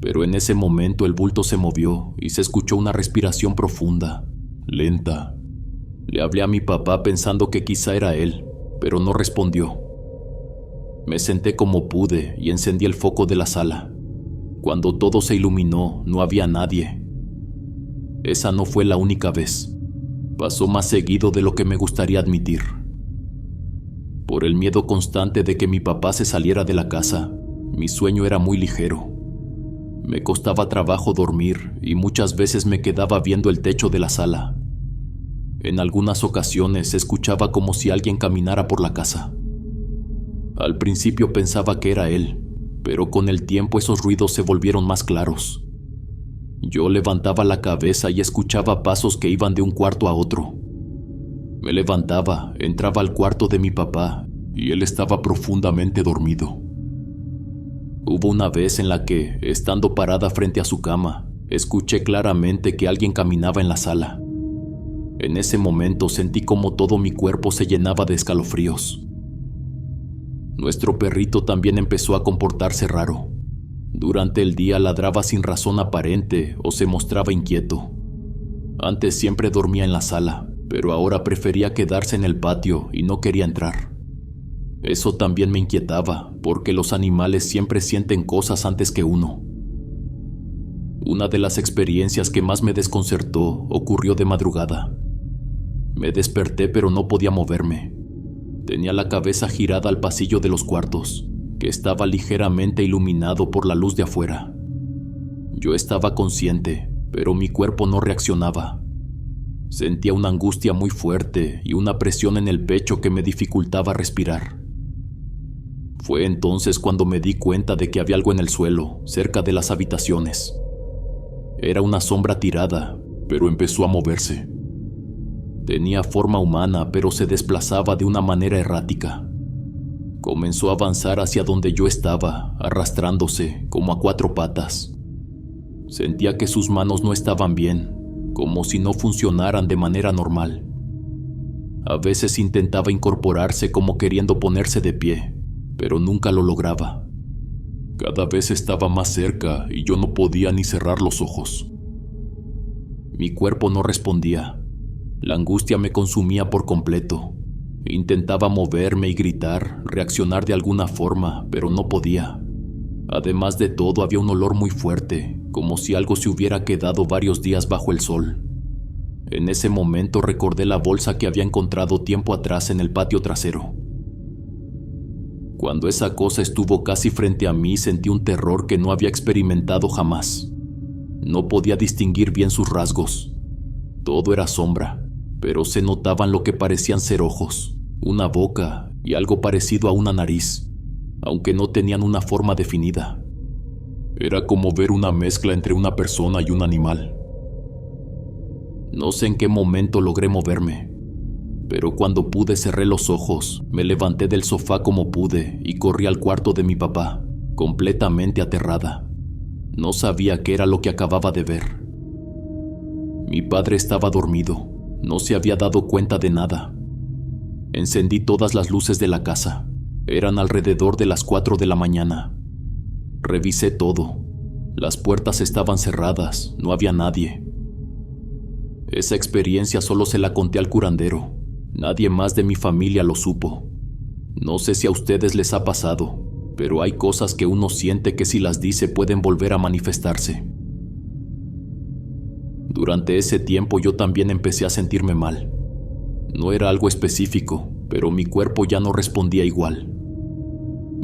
pero en ese momento el bulto se movió y se escuchó una respiración profunda, lenta. Le hablé a mi papá pensando que quizá era él, pero no respondió. Me senté como pude y encendí el foco de la sala. Cuando todo se iluminó, no había nadie. Esa no fue la única vez. Pasó más seguido de lo que me gustaría admitir. Por el miedo constante de que mi papá se saliera de la casa, mi sueño era muy ligero. Me costaba trabajo dormir y muchas veces me quedaba viendo el techo de la sala. En algunas ocasiones escuchaba como si alguien caminara por la casa. Al principio pensaba que era él, pero con el tiempo esos ruidos se volvieron más claros. Yo levantaba la cabeza y escuchaba pasos que iban de un cuarto a otro. Me levantaba, entraba al cuarto de mi papá y él estaba profundamente dormido. Hubo una vez en la que, estando parada frente a su cama, escuché claramente que alguien caminaba en la sala. En ese momento sentí como todo mi cuerpo se llenaba de escalofríos. Nuestro perrito también empezó a comportarse raro. Durante el día ladraba sin razón aparente o se mostraba inquieto. Antes siempre dormía en la sala, pero ahora prefería quedarse en el patio y no quería entrar. Eso también me inquietaba, porque los animales siempre sienten cosas antes que uno. Una de las experiencias que más me desconcertó ocurrió de madrugada. Me desperté pero no podía moverme. Tenía la cabeza girada al pasillo de los cuartos, que estaba ligeramente iluminado por la luz de afuera. Yo estaba consciente, pero mi cuerpo no reaccionaba. Sentía una angustia muy fuerte y una presión en el pecho que me dificultaba respirar. Fue entonces cuando me di cuenta de que había algo en el suelo, cerca de las habitaciones. Era una sombra tirada, pero empezó a moverse. Tenía forma humana, pero se desplazaba de una manera errática. Comenzó a avanzar hacia donde yo estaba, arrastrándose, como a 4 patas. Sentía que sus manos no estaban bien, como si no funcionaran de manera normal. A veces intentaba incorporarse como queriendo ponerse de pie, pero nunca lo lograba. Cada vez estaba más cerca y yo no podía ni cerrar los ojos. Mi cuerpo no respondía. La angustia me consumía por completo. Intentaba moverme y gritar, reaccionar de alguna forma, pero no podía. Además de todo, había un olor muy fuerte, como si algo se hubiera quedado varios días bajo el sol. En ese momento recordé la bolsa que había encontrado tiempo atrás en el patio trasero. Cuando esa cosa estuvo casi frente a mí, sentí un terror que no había experimentado jamás. No podía distinguir bien sus rasgos. Todo era sombra, pero se notaban lo que parecían ser ojos, una boca y algo parecido a una nariz, aunque no tenían una forma definida. Era como ver una mezcla entre una persona y un animal. No sé en qué momento logré moverme, pero cuando pude cerré los ojos, me levanté del sofá como pude y corrí al cuarto de mi papá, completamente aterrada. No sabía qué era lo que acababa de ver. Mi padre estaba dormido, no se había dado cuenta de nada. Encendí todas las luces de la casa. Eran alrededor de las 4 de la mañana. Revisé todo. Las puertas estaban cerradas, no había nadie. Esa experiencia solo se la conté al curandero. Nadie más de mi familia lo supo. No sé si a ustedes les ha pasado, pero hay cosas que uno siente que si las dice pueden volver a manifestarse. Durante ese tiempo yo también empecé a sentirme mal. No era algo específico, pero mi cuerpo ya no respondía igual.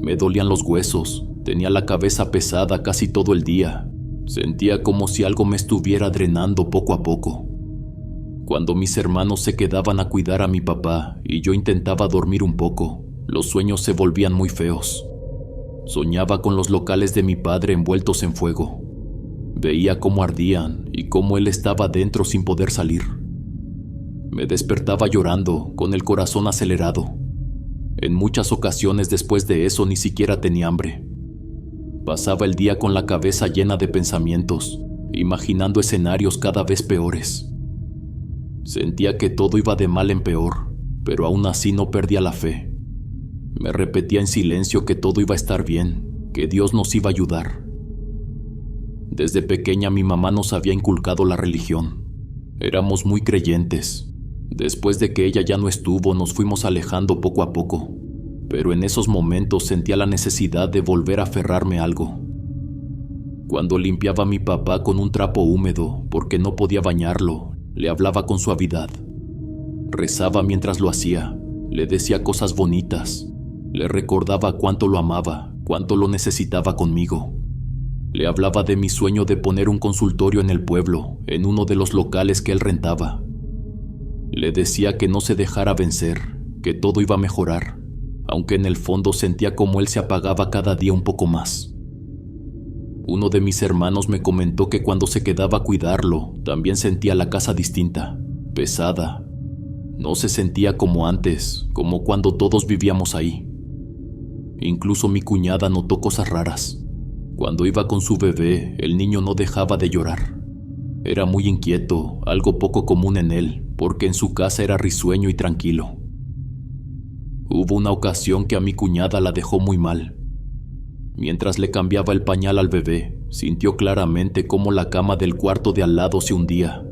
Me dolían los huesos, tenía la cabeza pesada casi todo el día. Sentía como si algo me estuviera drenando poco a poco. Cuando mis hermanos se quedaban a cuidar a mi papá y yo intentaba dormir un poco, los sueños se volvían muy feos. Soñaba con los locales de mi padre envueltos en fuego. Veía cómo ardían y cómo él estaba dentro sin poder salir. Me despertaba llorando, con el corazón acelerado. En muchas ocasiones después de eso ni siquiera tenía hambre. Pasaba el día con la cabeza llena de pensamientos, imaginando escenarios cada vez peores. Sentía que todo iba de mal en peor, pero aún así no perdía la fe. Me repetía en silencio que todo iba a estar bien, que Dios nos iba a ayudar. Desde pequeña mi mamá nos había inculcado la religión. Éramos muy creyentes. Después de que ella ya no estuvo, nos fuimos alejando poco a poco, pero en esos momentos sentía la necesidad de volver a aferrarme a algo. Cuando limpiaba a mi papá con un trapo húmedo, porque no podía bañarlo, le hablaba con suavidad. Rezaba mientras lo hacía, le decía cosas bonitas, le recordaba cuánto lo amaba, cuánto lo necesitaba conmigo. Le hablaba de mi sueño de poner un consultorio en el pueblo, en uno de los locales que él rentaba. Le decía que no se dejara vencer, que todo iba a mejorar, aunque en el fondo sentía como él se apagaba cada día un poco más. Uno de mis hermanos me comentó que cuando se quedaba a cuidarlo, también sentía la casa distinta, pesada. No se sentía como antes, como cuando todos vivíamos ahí. Incluso mi cuñada notó cosas raras. Cuando iba con su bebé, el niño no dejaba de llorar. Era muy inquieto, algo poco común en él, porque en su casa era risueño y tranquilo. Hubo una ocasión que a mi cuñada la dejó muy mal. Mientras le cambiaba el pañal al bebé, sintió claramente cómo la cama del cuarto de al lado se hundía,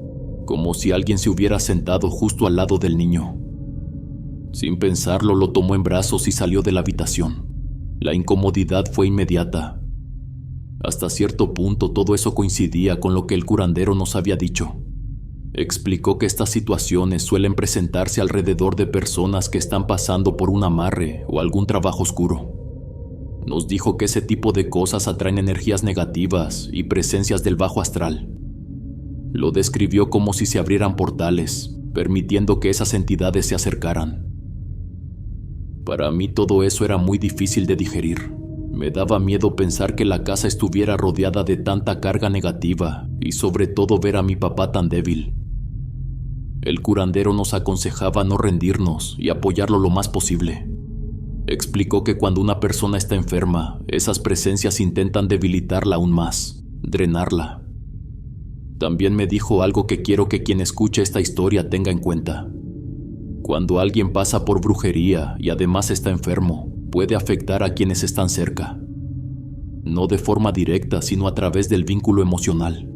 como si alguien se hubiera sentado justo al lado del niño. Sin pensarlo, lo tomó en brazos y salió de la habitación. La incomodidad fue inmediata. Hasta cierto punto todo eso coincidía con lo que el curandero nos había dicho. Explicó que estas situaciones suelen presentarse alrededor de personas que están pasando por un amarre o algún trabajo oscuro. Nos dijo que ese tipo de cosas atraen energías negativas y presencias del bajo astral. Lo describió como si se abrieran portales, permitiendo que esas entidades se acercaran. Para mí todo eso era muy difícil de digerir. Me daba miedo pensar que la casa estuviera rodeada de tanta carga negativa y sobre todo ver a mi papá tan débil. El curandero nos aconsejaba no rendirnos y apoyarlo lo más posible. Explicó que cuando una persona está enferma, esas presencias intentan debilitarla aún más, drenarla. También me dijo algo que quiero que quien escuche esta historia tenga en cuenta. Cuando alguien pasa por brujería y además está enfermo, puede afectar a quienes están cerca. No de forma directa, sino a través del vínculo emocional.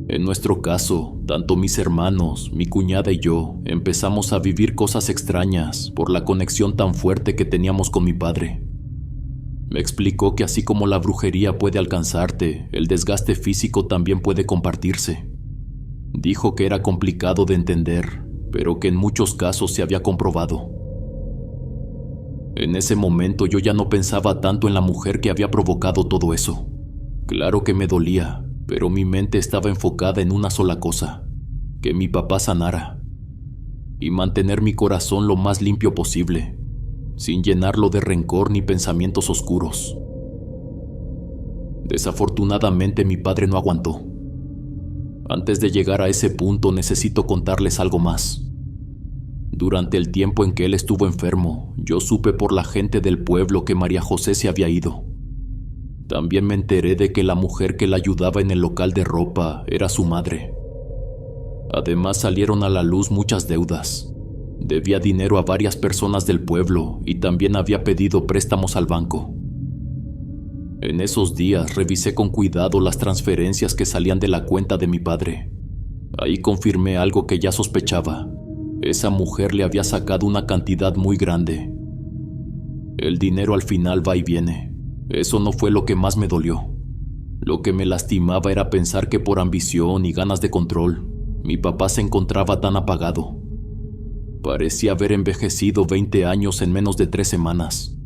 En nuestro caso, tanto mis hermanos, mi cuñada y yo empezamos a vivir cosas extrañas por la conexión tan fuerte que teníamos con mi padre. Me explicó que así como la brujería puede alcanzarte, el desgaste físico también puede compartirse. Dijo que era complicado de entender, pero que en muchos casos se había comprobado. En ese momento yo ya no pensaba tanto en la mujer que había provocado todo eso. Claro que me dolía, pero mi mente estaba enfocada en una sola cosa: que mi papá sanara y mantener mi corazón lo más limpio posible, sin llenarlo de rencor ni pensamientos oscuros. Desafortunadamente mi padre no aguantó. Antes de llegar a ese punto necesito contarles algo más. Durante el tiempo en que él estuvo enfermo, yo supe por la gente del pueblo que María José se había ido. También me enteré de que la mujer que la ayudaba en el local de ropa era su madre. Además salieron a la luz muchas deudas. Debía dinero a varias personas del pueblo y también había pedido préstamos al banco. En esos días revisé con cuidado las transferencias que salían de la cuenta de mi padre. Ahí confirmé algo que ya sospechaba. Esa mujer le había sacado una cantidad muy grande. El dinero al final va y viene. Eso no fue lo que más me dolió. Lo que me lastimaba era pensar que por ambición y ganas de control, mi papá se encontraba tan apagado. Parecía haber envejecido 20 años en menos de 3 semanas.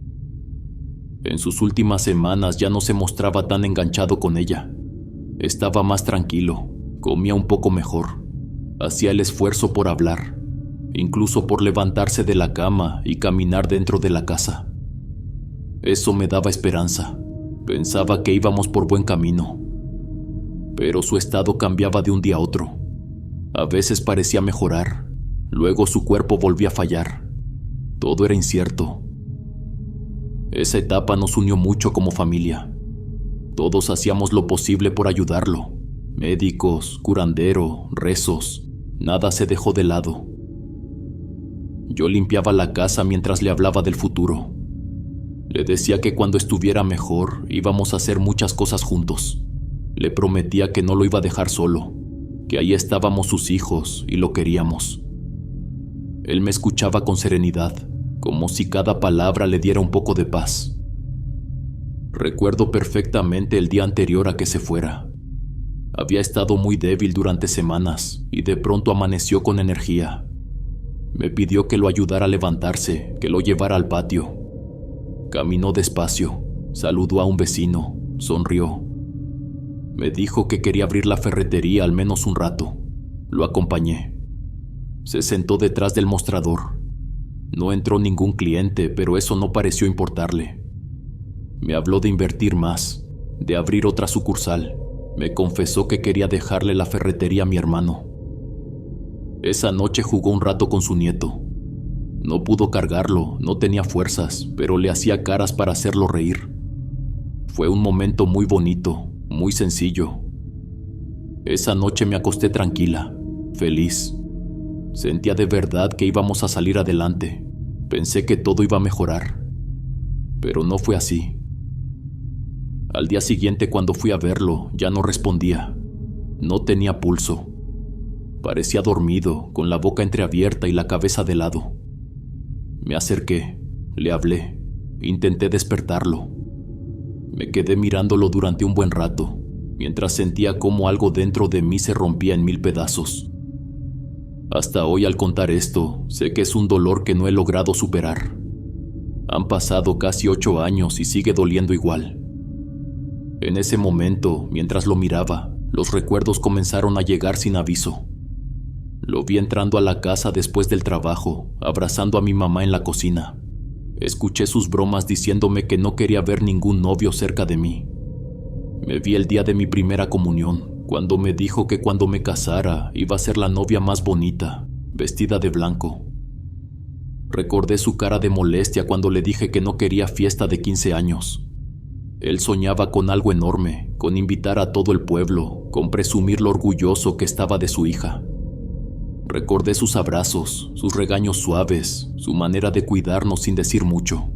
En sus últimas semanas ya no se mostraba tan enganchado con ella. Estaba más tranquilo, comía un poco mejor, hacía el esfuerzo por hablar, incluso por levantarse de la cama y caminar dentro de la casa. Eso me daba esperanza. Pensaba que íbamos por buen camino. Pero su estado cambiaba de un día a otro. A veces parecía mejorar, luego su cuerpo volvía a fallar. Todo era incierto. Esa etapa nos unió mucho como familia. Todos hacíamos lo posible por ayudarlo. Médicos, curandero, rezos. Nada se dejó de lado. Yo limpiaba la casa mientras le hablaba del futuro. Le decía que cuando estuviera mejor íbamos a hacer muchas cosas juntos. Le prometía que no lo iba a dejar solo, que ahí estábamos sus hijos y lo queríamos. Él me escuchaba con serenidad, como si cada palabra le diera un poco de paz. Recuerdo perfectamente el día anterior a que se fuera. Había estado muy débil durante semanas y de pronto amaneció con energía. Me pidió que lo ayudara a levantarse, que lo llevara al patio. Caminó despacio, saludó a un vecino, sonrió. Me dijo que quería abrir la ferretería al menos un rato. Lo acompañé. Se sentó detrás del mostrador. No entró ningún cliente, pero eso no pareció importarle. Me habló de invertir más, de abrir otra sucursal. Me confesó que quería dejarle la ferretería a mi hermano. Esa noche jugó un rato con su nieto. No pudo cargarlo, no tenía fuerzas, pero le hacía caras para hacerlo reír. Fue un momento muy bonito, muy sencillo. Esa noche me acosté tranquila, feliz. Sentía de verdad que íbamos a salir adelante. Pensé que todo iba a mejorar. Pero no fue así. Al día siguiente, cuando fui a verlo, ya no respondía. No tenía pulso. Parecía dormido, con la boca entreabierta y la cabeza de lado. Me acerqué, le hablé, intenté despertarlo. Me quedé mirándolo durante un buen rato, mientras sentía cómo algo dentro de mí se rompía en 1000 pedazos. Hasta hoy, al contar esto, sé que es un dolor que no he logrado superar. Han pasado casi 8 años y sigue doliendo igual. En ese momento, mientras lo miraba, los recuerdos comenzaron a llegar sin aviso. Lo vi entrando a la casa después del trabajo, abrazando a mi mamá en la cocina. Escuché sus bromas diciéndome que no quería ver ningún novio cerca de mí. Me vi el día de mi primera comunión, cuando me dijo que cuando me casara iba a ser la novia más bonita, vestida de blanco. Recordé su cara de molestia cuando le dije que no quería fiesta de 15 años. Él soñaba con algo enorme, con invitar a todo el pueblo, con presumir lo orgulloso que estaba de su hija. Recordé sus abrazos, sus regaños suaves, su manera de cuidarnos sin decir mucho.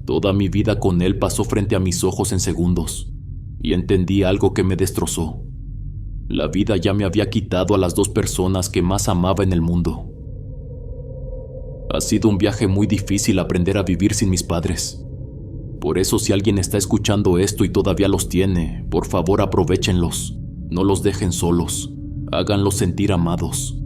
Toda mi vida con él pasó frente a mis ojos en segundos, y entendí algo que me destrozó. La vida ya me había quitado a las dos personas que más amaba en el mundo. Ha sido un viaje muy difícil aprender a vivir sin mis padres. Por eso, si alguien está escuchando esto y todavía los tiene, por favor aprovéchenlos, no los dejen solos, háganlos sentir amados.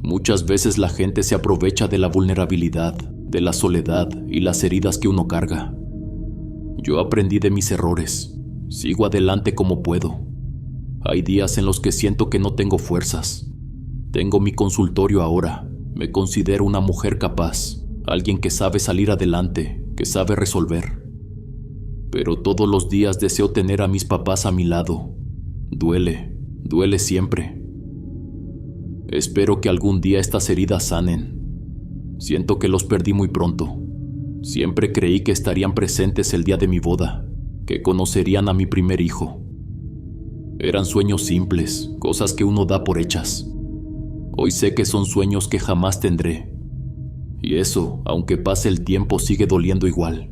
Muchas veces la gente se aprovecha de la vulnerabilidad, de la soledad y las heridas que uno carga. Yo aprendí de mis errores, sigo adelante como puedo. Hay días en los que siento que no tengo fuerzas. Tengo mi consultorio ahora, me considero una mujer capaz, alguien que sabe salir adelante, que sabe resolver. Pero todos los días deseo tener a mis papás a mi lado. Duele siempre. Espero que algún día estas heridas sanen. Siento que los perdí muy pronto. Siempre creí que estarían presentes el día de mi boda, que conocerían a mi primer hijo. Eran sueños simples, cosas que uno da por hechas. Hoy sé que son sueños que jamás tendré. Y eso, aunque pase el tiempo, sigue doliendo igual.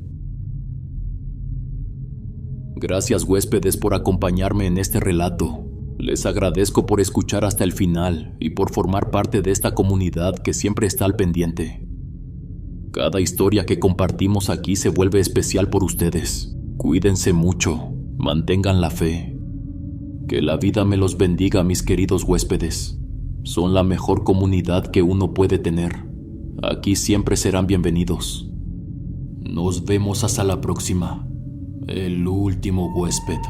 Gracias, huéspedes, por acompañarme en este relato. Les agradezco por escuchar hasta el final y por formar parte de esta comunidad que siempre está al pendiente. Cada historia que compartimos aquí se vuelve especial por ustedes. Cuídense mucho, mantengan la fe. Que la vida me los bendiga, mis queridos huéspedes. Son la mejor comunidad que uno puede tener. Aquí siempre serán bienvenidos. Nos vemos hasta la próxima. El último huésped.